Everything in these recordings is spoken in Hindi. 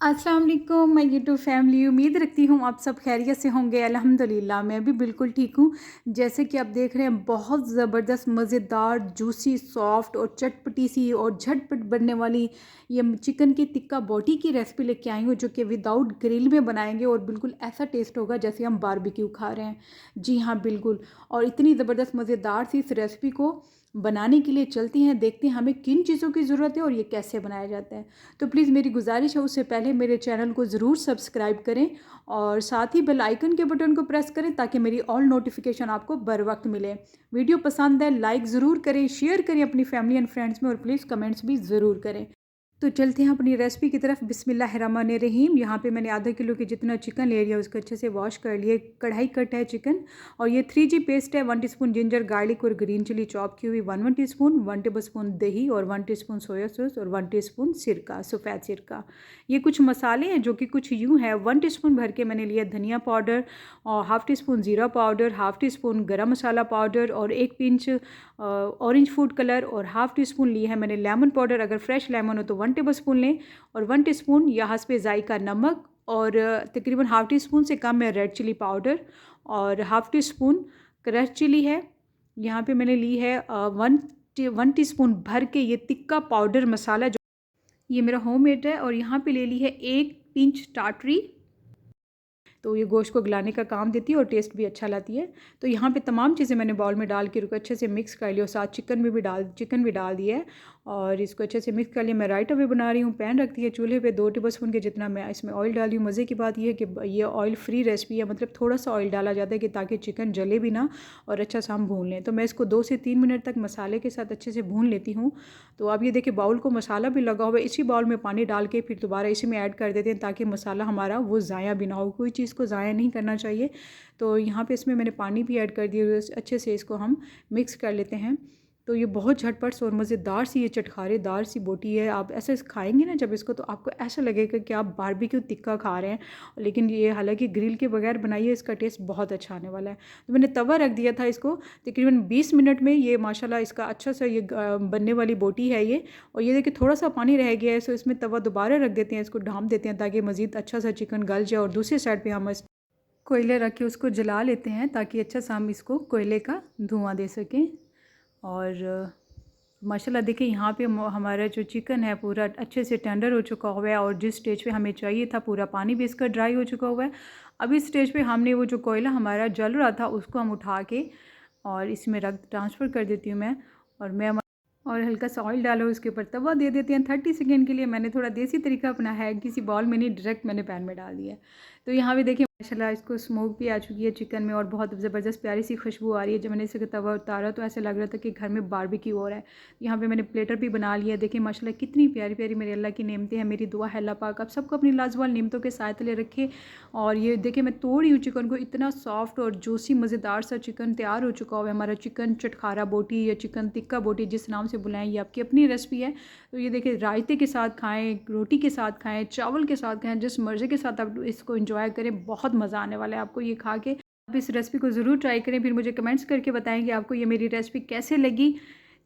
अस्सलाम वालेकुम मैं यूट्यूब फैमिली। उम्मीद रखती हूँ आप सब खैरियत से होंगे। अल्हम्दुलिल्लाह मैं भी बिल्कुल ठीक हूँ। जैसे कि आप देख रहे हैं, बहुत ज़बरदस्त मज़ेदार जूसी सॉफ्ट और चटपटी सी और झटपट बनने वाली ये चिकन की टिक्का बोटी की रेसिपी लेके आई हूँ, जो कि विदाउट ग्रिल में बनाएंगे और बिल्कुल ऐसा टेस्ट होगा जैसे हम बारबेक्यू खा रहे हैं। जी हाँ, बिल्कुल। और इतनी ज़बरदस्त मज़ेदार सी इस रेसिपी को बनाने के लिए चलती हैं, देखते हैं हमें किन चीज़ों की ज़रूरत है और ये कैसे बनाया जाता है। तो प्लीज़ मेरी गुजारिश है, उससे पहले मेरे चैनल को ज़रूर सब्सक्राइब करें और साथ ही बेल आइकन के बटन को प्रेस करें ताकि मेरी ऑल नोटिफिकेशन आपको बर वक्त मिले। वीडियो पसंद है लाइक ज़रूर करें, शेयर करें अपनी फैमिली एंड फ्रेंड्स में और प्लीज़ कमेंट्स भी ज़रूर करें। तो चलते हैं अपनी रेसिपी की तरफ। बिस्मिल्लाहिर्रहमानिर्रहीम। यहाँ पे मैंने आधा किलो के जितना चिकन ले लिया, उसको अच्छे से वॉश कर लिए। कढ़ाई कट है चिकन और ये 3G पेस्ट है। 1 टीस्पून जिंजर गार्लिक और ग्रीन चिली चॉप की हुई, 1 टीस्पून, 1 टेबलस्पून दही और 1 टीस्पून सोया सॉस और 1 टीस्पून सिरका, सफ़ेद सिरका। ये कुछ मसाले हैं जो कि कुछ यूँ है। 1 टीस्पून भर के मैंने लिया धनिया पाउडर और हाफ़ टीस्पून ज़ीरा पाउडर, हाफ़ टीस्पून गरम मसाला पाउडर और 1 पिंच ऑरेंज फूड कलर और हाफ़ टीस्पून ली है मैंने लेमन पाउडर। अगर फ्रेश लेमन हो तो 1 टेबलस्पून लें और 1 टीस्पून या हस्बे जायका नमक और तकरीबन हाफ़ टीस्पून से कम है रेड चिली पाउडर और हाफ़ टीस्पून क्रश चिली है। यहाँ पे मैंने ली है 1 टीस्पून भर के ये टिक्का पाउडर मसाला, जो ये मेरा होममेड है। और यहाँ पे ले ली है 1 पिंच टाटरी। तो ये गोश्त को गलाने का काम देती है और टेस्ट भी अच्छा लाती है। तो यहाँ पे तमाम चीज़ें मैंने बाउल में डाल के रुको अच्छे से मिक्स कर लिया और साथ चिकन भी डाल दिया है और इसको अच्छे से मिक्स कर लिया। मैं राइट अवे बना रही हूँ, पैन रख दिया चूल्हे पे, 2 टेबलस्पून के जितना मैं इसमें ऑयल डाली हूँ। मज़े की बात यह है कि ये ऑयल फ्री रेसिपी है, मतलब थोड़ा सा ऑयल डाला जाता है कि ताकि चिकन जले भी ना और अच्छा सा हम भून लें। तो मैं इसको 2 से 3 मिनट तक मसाले के साथ अच्छे से भून लेती हूँ। तो अब ये देखिए बाउल को मसाला भी लगा हुआ है, इसी बाउल में पानी डाल के फिर दोबारा इसी में ऐड कर देते हैं ताकि मसाला हमारा वो ज़ाया भी ना हो। कोई चीज़ को ज़ाया नहीं करना चाहिए। तो यहाँ पे इसमें मैंने पानी भी ऐड कर दिया, अच्छे से इसको हम मिक्स कर लेते हैं। तो ये बहुत झटपट और मज़ेदार सी ये चटखारेदार सी बोटी है। आप ऐसे खाएंगे ना जब इसको, तो आपको ऐसा लगेगा कि आप बारबेक्यू टिक्का खा रहे हैं, लेकिन ये हालांकि ग्रिल के बगैर बनाई है, इसका टेस्ट बहुत अच्छा आने वाला है। तो मैंने तवा रख दिया था, इसको तकरीबन 20 मिनट में ये माशाल्लाह इसका अच्छा सा ये बनने वाली बोटी है ये। और ये देखिए थोड़ा सा पानी रह गया है, सो इसमें तवा दोबारा रख देते हैं, इसको ढाँप देते हैं ताकि मज़ीद अच्छा सा चिकन गल जाए। और दूसरी साइड पर हम कोयले रख के उसको जला लेते हैं ताकि अच्छा सा हम इसको कोयले का धुआं दे सकें। और माशाल्लाह देखिए यहाँ पे हमारा जो चिकन है पूरा अच्छे से टेंडर हो चुका हुआ है और जिस स्टेज पे हमें चाहिए था पूरा पानी भी इसका ड्राई हो चुका हुआ है। अब इस स्टेज पे हमने वो जो कोयला हमारा जल रहा था उसको हम उठा के और इसमें रख ट्रांसफ़र कर देती हूँ मैं। और हल्का सा ऑयल डालो, उसके ऊपर तवा दे देते हैं 30 सेकेंड के लिए। मैंने थोड़ा देसी तरीका अपनाया है, किसी बॉल में नहीं, डायरेक्ट मैंने पैन में डाल दिया है। तो यहाँ भी देखिए माशाल्लाह इसको स्मोक भी आ चुकी है चिकन में और बहुत ज़बरदस्त प्यारी सी खुशबू आ रही है। जब मैंने इसे तवा उतारा तो ऐसा लग रहा था कि घर में बारबेक्यू हो रहा है। यहाँ पे मैंने प्लेटर भी बना लिया। देखिए माशाल्लाह कितनी प्यारी प्यारी मेरे अल्लाह की नेमतें हैं। मेरी दुआ है अल्लाह पाक आप सबको अपनी लाजवाब नेमतों के साथ तले रखे। और ये देखिए मैं तोड़ रही हूँ चिकन को, इतना सॉफ्ट और जूसी मज़ेदार सा चिकन तैयार हो चुका हुआ है। हमारा चिकन चटखारा बोटी या चिकन टिक्का बोटी जिस नाम से बुलाएं, ये आपकी अपनी रेसिपी है। तो ये देखिए रायते के साथ खाएं, रोटी के साथ खाएं, चावल के साथ खाएं, जिस मर्ज़ी के साथ आप इसको एंजॉय करें, बहुत मज़ा आने वाला है आपको ये खा के। आप इस रेसिपी को ज़रूर ट्राई करें, फिर मुझे कमेंट्स करके बताएं कि आपको ये मेरी रेसिपी कैसे लगी।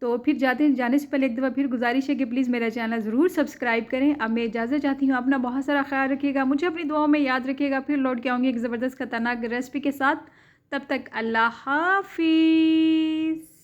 तो फिर जाने से पहले एक दफ़ा फिर गुजारिश है कि प्लीज़ मेरा चैनल ज़रूर सब्सक्राइब करें। अब मैं इजाज़त चाहती हूँ, अपना बहुत सारा ख्याल रखिएगा, मुझे अपनी दुआओं में याद रखिएगा। फिर लौट के आऊँगी एक ज़बरदस्त खतरनाक रेसिपी के साथ। तब तक अल्लाह हाफ़िज़।